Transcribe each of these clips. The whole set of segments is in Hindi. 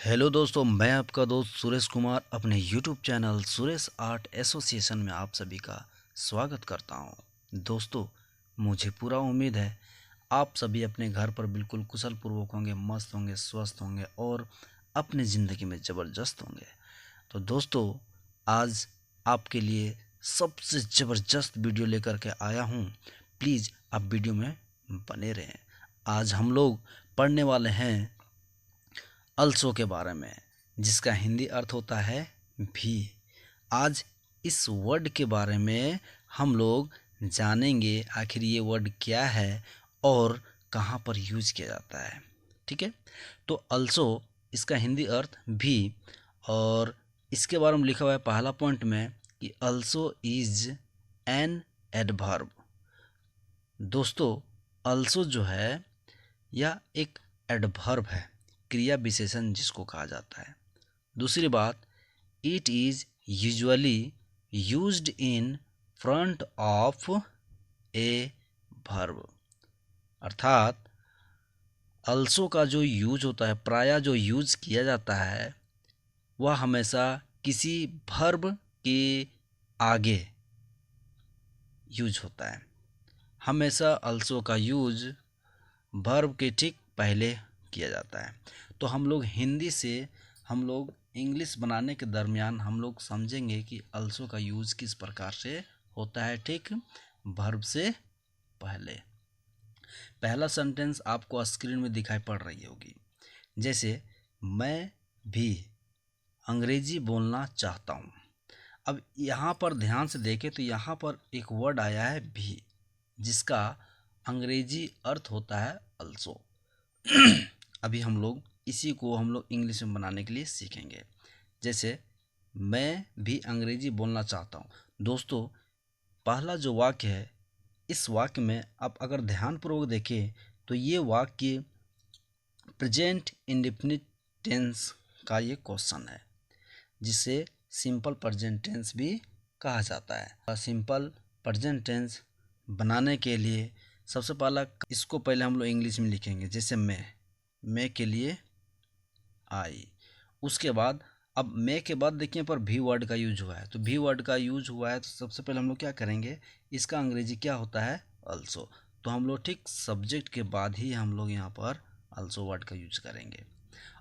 हेलो दोस्तों, मैं आपका दोस्त सुरेश कुमार अपने YouTube channel Suresh art association में आप सभी का स्वागत करता हूं। दोस्तों, मुझे पूरा उम्मीद है आप सभी अपने घर पर बिल्कुल कुशल पूर्वक होंगे, मस्त होंगे, स्वस्थ होंगे और अपनी ज़िंदगी में ज़बरदस्त होंगे। तो दोस्तों, आज आपके लिए सबसे ज़बरदस्त वीडियो लेकर के आया हूं। प्लीज़ आप वीडियो में बने रहें। आज हम लोग पढ़ने वाले हैं अल्सो के बारे में, जिसका हिंदी अर्थ होता है भी। आज इस वर्ड के बारे में हम लोग जानेंगे आखिर ये वर्ड क्या है और कहाँ पर यूज किया जाता है। ठीक है, तो अल्सो इसका हिंदी अर्थ भी, और इसके बारे में लिखा हुआ है पहला पॉइंट में कि अल्सो इज एन एडवर्ब। दोस्तों, अल्सो जो है यह एक एडवर्ब है, क्रिया विशेषण जिसको कहा जाता है। दूसरी बात, it is usually used in front of a verb, अर्थात अल्सो का जो यूज होता है, प्रायः जो यूज किया जाता है वह हमेशा किसी वर्ब के आगे यूज होता है। हमेशा अल्सो का यूज वर्ब के ठीक पहले किया जाता है। तो हम लोग हिंदी से हम लोग इंग्लिश बनाने के दरमियान हम लोग समझेंगे कि अल्सो का यूज किस प्रकार से होता है, ठीक वर्ब से पहले। पहला सेंटेंस आपको स्क्रीन में दिखाई पड़ रही होगी, जैसे मैं भी अंग्रेजी बोलना चाहता हूँ। अब यहाँ पर ध्यान से देखें तो यहाँ पर एक वर्ड आया है भी, जिसका अंग्रेजी अर्थ होता है अल्सो। अभी हम लोग इसी को हम लोग इंग्लिश में बनाने के लिए सीखेंगे। जैसे मैं भी अंग्रेजी बोलना चाहता हूँ। दोस्तों, पहला जो वाक्य है, इस वाक्य में आप अगर ध्यानपूर्वक देखें तो ये वाक्य प्रेजेंट इंडेफिनिट टेंस का ये क्वेश्चन है, जिसे सिंपल प्रेजेंट टेंस भी कहा जाता है। सिंपल प्रेजेंट टेंस बनाने के लिए सबसे पहला इसको पहले हम लोग इंग्लिश में लिखेंगे। जैसे मैं के लिए आई। उसके बाद अब मैं के बाद देखिए पर भी वर्ड का यूज हुआ है, तो भी वर्ड का यूज हुआ है तो सबसे पहले हम लोग क्या करेंगे, इसका अंग्रेजी क्या होता है, अल्सो। तो हम लोग ठीक सब्जेक्ट के बाद ही हम लोग यहाँ पर अल्सो वर्ड का यूज करेंगे।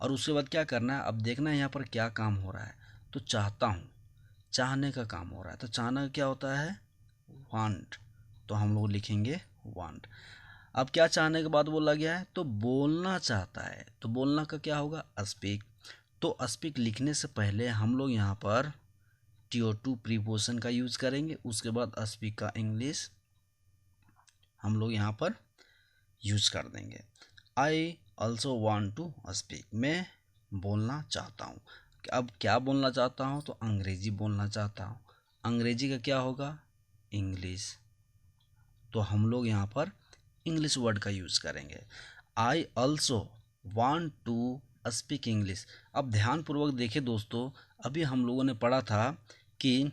और उसके बाद क्या करना है, अब देखना है यहाँ पर क्या काम हो रहा है। तो चाहता हूँ, चाहने का काम हो रहा है, तो चाहना क्या होता है, वांट। तो हम लोग लिखेंगे वांट। अब क्या चाहने के बाद बोला गया है, तो बोलना चाहता है, तो बोलना का क्या होगा, स्पीक। तो स्पीक लिखने से पहले हम लोग यहाँ पर TO2 प्रीपोजिशन का यूज करेंगे। उसके बाद स्पीक का इंग्लिश हम लोग यहाँ पर यूज कर देंगे। I also want to speak, मैं बोलना चाहता हूँ। अब क्या बोलना चाहता हूँ, तो अंग्रेजी बोलना चाहता हूँ। अंग्रेजी का क्या होगा, इंग्लिश। तो हम लोग यहाँ पर इंग्लिश वर्ड का यूज करेंगे। I also want to speak English. अब ध्यानपूर्वक देखें दोस्तों, अभी हम लोगों ने पढ़ा था कि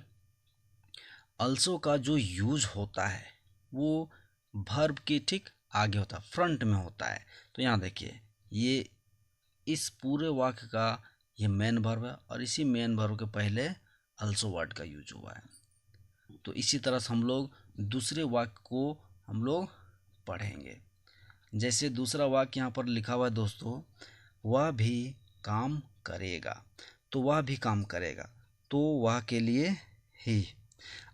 ऑल्सो का जो यूज होता है वो वर्ब के ठीक आगे होता है, फ्रंट में होता है। तो यहाँ देखिए, ये इस पूरे वाक्य का ये मेन वर्ब है और इसी मेन वर्ब के पहले ऑल्सो वर्ड का यूज हुआ है। तो इसी तरह से हम लोग दूसरे वाक्य को हम लोग पढ़ेंगे। जैसे दूसरा वाक्य यहाँ पर लिखा हुआ है दोस्तों, वह भी काम करेगा। तो वह भी काम करेगा, तो वह के लिए ही।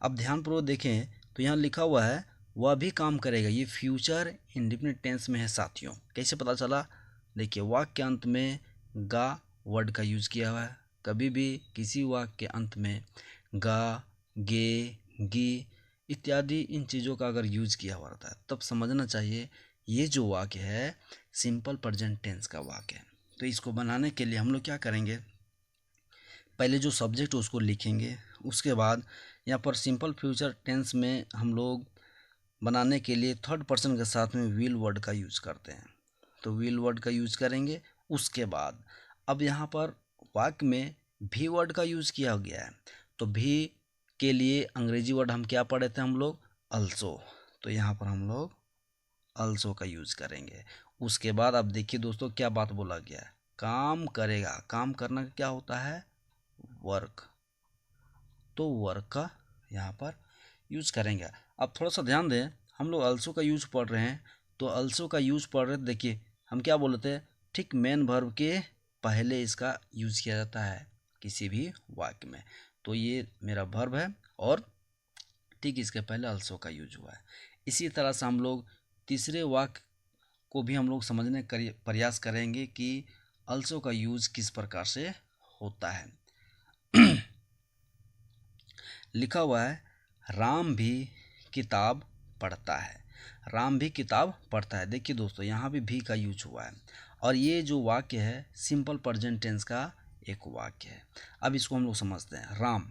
अब ध्यानपूर्वक देखें तो यहाँ लिखा हुआ है वह भी काम करेगा, ये फ्यूचर इंडेफिनिट टेंस में है साथियों। कैसे पता चला, देखिए वाक्य के अंत में गा वर्ड का यूज किया हुआ है। कभी भी किसी वाक्य के अंत में गा, गे, गी इत्यादि इन चीज़ों का अगर यूज किया हुआ रहता है तब समझना चाहिए ये जो वाक्य है सिंपल प्रेजेंट टेंस का वाक्य है। तो इसको बनाने के लिए हम लोग क्या करेंगे, पहले जो सब्जेक्ट है उसको लिखेंगे। उसके बाद यहाँ पर सिंपल फ्यूचर टेंस में हम लोग बनाने के लिए थर्ड पर्सन के साथ में विल वर्ड का यूज करते हैं, तो विल वर्ड का यूज करेंगे। उसके बाद अब यहाँ पर वाक्य में भी वर्ड का यूज किया गया है, तो भी के लिए अंग्रेजी वर्ड हम क्या पढ़े थे, हम लोग अल्सो। तो यहाँ पर हम लोग अल्सो का यूज करेंगे। उसके बाद अब देखिए दोस्तों क्या बात बोला गया है, काम करेगा, काम करना क्या होता है, वर्क, तो वर्क का यहाँ पर यूज करेंगे। अब थोड़ा सा ध्यान दें, हम लोग अल्सो का यूज पढ़ रहे हैं, तो अल्सो का यूज पढ़ रहे थे, देखिए हम क्या बोले थे, ठीक मेन वर्ब के पहले इसका यूज किया जाता है किसी भी वाक्य में। तो ये मेरा वर्ब है और ठीक इसके पहले अल्सो का यूज हुआ है। इसी तरह से हम लोग तीसरे वाक्य को भी हम लोग समझने का प्रयास करेंगे कि अल्सो का यूज किस प्रकार से होता है। लिखा हुआ है राम भी किताब पढ़ता है, राम भी किताब पढ़ता है। देखिए दोस्तों, यहाँ भी का यूज हुआ है और ये जो वाक्य है सिंपल प्रेजेंट टेंस का एक वाक्य है। अब इसको हम लोग समझते हैं। राम,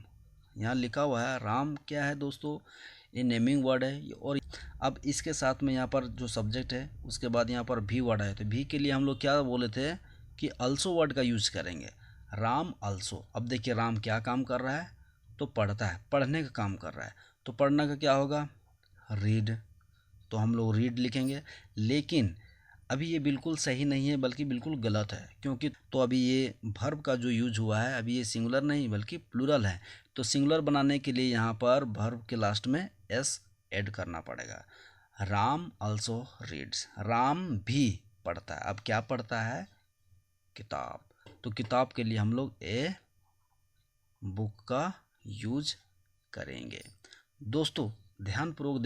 यहाँ लिखा हुआ है राम क्या है दोस्तों, ये नेमिंग वर्ड है। और अब इसके साथ में यहाँ पर जो सब्जेक्ट है उसके बाद यहाँ पर भी वर्ड है, तो भी के लिए हम लोग क्या बोले थे कि अल्सो वर्ड का यूज करेंगे, राम अल्सो। अब देखिए राम क्या काम कर रहा है, तो पढ़ता है, पढ़ने का काम कर रहा है, तो पढ़ना का क्या होगा, रीड, तो हम लोग रीड लिखेंगे। लेकिन अभी ये बिल्कुल सही नहीं है बल्कि बिल्कुल गलत है, क्योंकि तो अभी ये वर्ब का जो यूज हुआ है अभी ये सिंगुलर नहीं बल्कि प्लूरल है। तो सिंगुलर बनाने के लिए यहाँ पर वर्ब के लास्ट में एस ऐड करना पड़ेगा। राम अल्सो रीड्स, राम भी पढ़ता है। अब क्या पढ़ता है, किताब, तो किताब के लिए हम लोग ए बुक का यूज करेंगे। दोस्तों ध्यानपूर्वक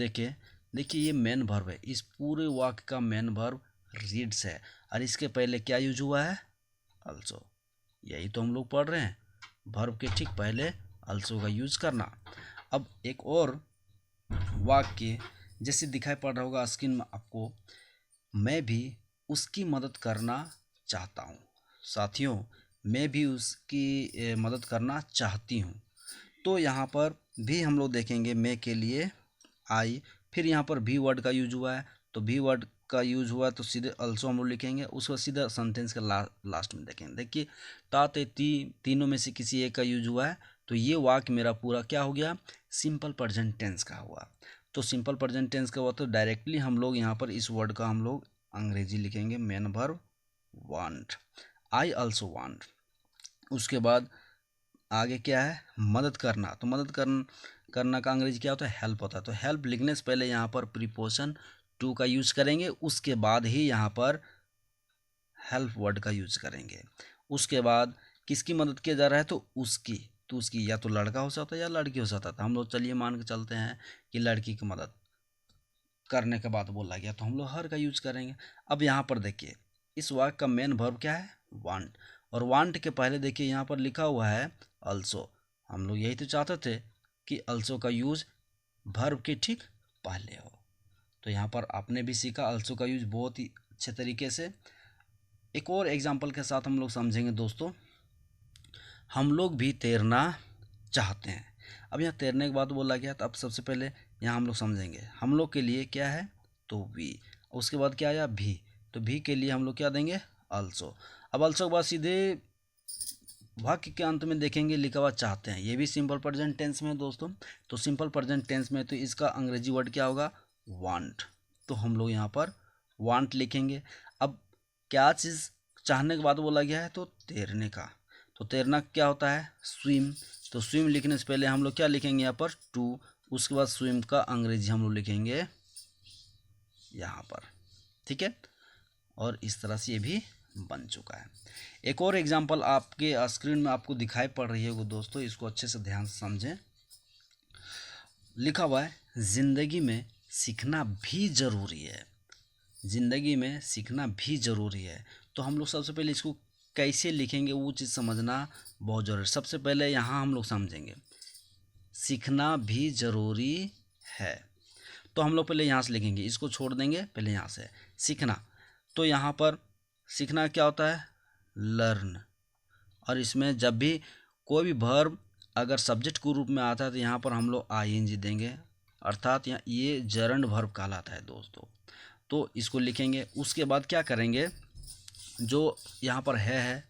देखिए ये मेन वर्ब है, इस पूरे वाक्य का मेन वर्ब रीड्स है और इसके पहले क्या यूज हुआ है, अल्सो। यही तो हम लोग पढ़ रहे हैं, वर्ब के ठीक पहले अल्सो का यूज करना। अब एक और वाक्य जैसे दिखाई पड़ रहा होगा स्क्रीन में आपको, मैं भी उसकी मदद करना चाहता हूँ। साथियों, मैं भी उसकी मदद करना चाहती हूँ। तो यहाँ पर भी हम लोग देखेंगे मैं के लिए आई, फिर यहाँ पर भी वर्ड का यूज हुआ है, तो भी वर्ड का यूज हुआ है तो सीधे अल्सो हम लोग लिखेंगे, उसको सीधा सेंटेंस के लास्ट में देखेंगे। देखिए ताते तीनों में से किसी एक का यूज हुआ है, तो ये वाक्य मेरा पूरा क्या हो गया, सिंपल प्रेजेंट टेंस का हुआ। तो सिंपल प्रेजेंट टेंस का हुआ तो डायरेक्टली हम लोग यहाँ पर इस वर्ड का हम लोग अंग्रेजी लिखेंगे, main verb want, I also want. उसके बाद आगे क्या है, मदद करना, तो मदद करना का अंग्रेजी क्या होता है, हेल्प होता है। तो हेल्प लिखने से पहले यहाँ पर प्रीपोजिशन टू का यूज करेंगे, उसके बाद ही यहाँ पर हेल्प वर्ड का यूज करेंगे। उसके बाद किसकी मदद किया जा रहा है, तो उसकी, तो उसकी या तो लड़का हो सकता है या लड़की हो सकता था। हम लोग चलिए मान के चलते हैं कि लड़की की मदद करने के बाद बोला गया, तो हम लोग हर का यूज करेंगे। अब यहाँ पर देखिए इस वाक्य का मेन वर्ब क्या है, वांट, और वांट के पहले देखिए यहाँ पर लिखा हुआ है अल्सो। हम लोग यही तो चाहते थे कि अल्सो का यूज वर्ब के ठीक पहले हो। तो यहाँ पर आपने भी सीखा अल्सो का यूज बहुत ही अच्छे तरीके से। एक और एग्जाम्पल के साथ हम लोग समझेंगे दोस्तों, हम लोग भी तैरना चाहते हैं। अब यहाँ तैरने के बाद बोला गया, तो अब सबसे पहले यहाँ हम लोग समझेंगे हम लोग के लिए क्या है, तो वी, उसके बाद क्या आया, भी, तो भी के लिए हम लोग क्या देंगे, अल्सो। अब अल्सो के बाद सीधे वाक्य के अंत में देखेंगे लिखा हुआ चाहते हैं, ये भी सिंपल प्रेजेंट टेंस में है दोस्तों। तो सिंपल प्रेजेंट टेंस में तो इसका अंग्रेजी वर्ड क्या होगा, वांट, तो हम लोग यहाँ पर वांट लिखेंगे। अब क्या चीज़ चाहने के बाद बोला गया है, तो तैरने का, तो तैरना क्या होता है, स्विम, तो स्विम लिखने से पहले हम लोग क्या लिखेंगे यहाँ पर, टू, उसके बाद स्विम का अंग्रेजी हम लोग लिखेंगे यहाँ पर, ठीक है। और इस तरह से ये भी बन चुका है। एक और एग्जांपल आपके स्क्रीन में आपको दिखाई पड़ रही है दोस्तों, इसको अच्छे से ध्यान से समझें। लिखा हुआ है जिंदगी में सीखना भी जरूरी है, जिंदगी में सीखना भी जरूरी है। तो हम लोग सबसे पहले इसको कैसे लिखेंगे वो चीज़ समझना बहुत जरूरी है। सबसे पहले यहाँ हम लोग समझेंगे सीखना भी जरूरी है, तो हम लोग पहले यहाँ से लिखेंगे, इसको छोड़ देंगे, पहले यहाँ से सीखना। तो यहाँ पर सीखना क्या होता है, लर्न, और इसमें जब भी कोई भी वर्ब अगर सब्जेक्ट के रूप में आता है तो यहाँ पर हम लोग आईएनजी देंगे, अर्थात यहाँ ये जरंड वर्ब कहलाता है दोस्तों। तो इसको लिखेंगे, उसके बाद क्या करेंगे, जो यहाँ पर है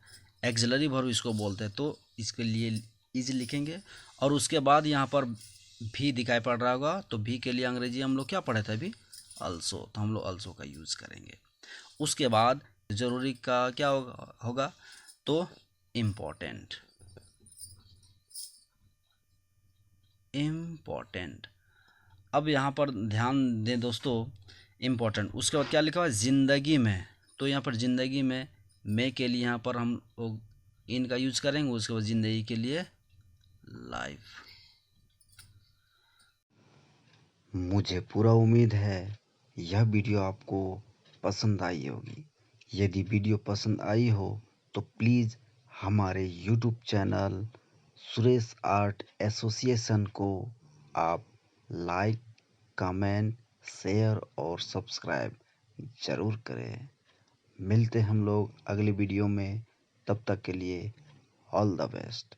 एक्सिलरी वर्ब इसको बोलते हैं, तो इसके लिए इज लिखेंगे। और उसके बाद यहाँ पर भी दिखाई पड़ रहा होगा, तो भी के लिए अंग्रेजी हम लोग क्या पढ़े थे अभी, अल्सो, तो हम लोग अल्सो का यूज़ करेंगे। उसके बाद ज़रूरी का क्या होगा तो इम्पोर्टेंट। इम्पोर्टेंट। अब यहाँ पर ध्यान दें दोस्तों, इम्पोर्टेंट उसके बाद क्या लिखा हुआ है ज़िंदगी में, तो यहाँ पर ज़िंदगी में के लिए यहाँ पर हम लोग इन का यूज करेंगे, उसके बाद ज़िंदगी के लिए लाइफ। मुझे पूरा उम्मीद है यह वीडियो आपको पसंद आई होगी। यदि वीडियो पसंद आई हो तो प्लीज़ हमारे YouTube channel Suresh art association को आप लाइक, कमेंट, शेयर और सब्सक्राइब ज़रूर करें। मिलते हम लोग अगले वीडियो में, तब तक के लिए ऑल द बेस्ट।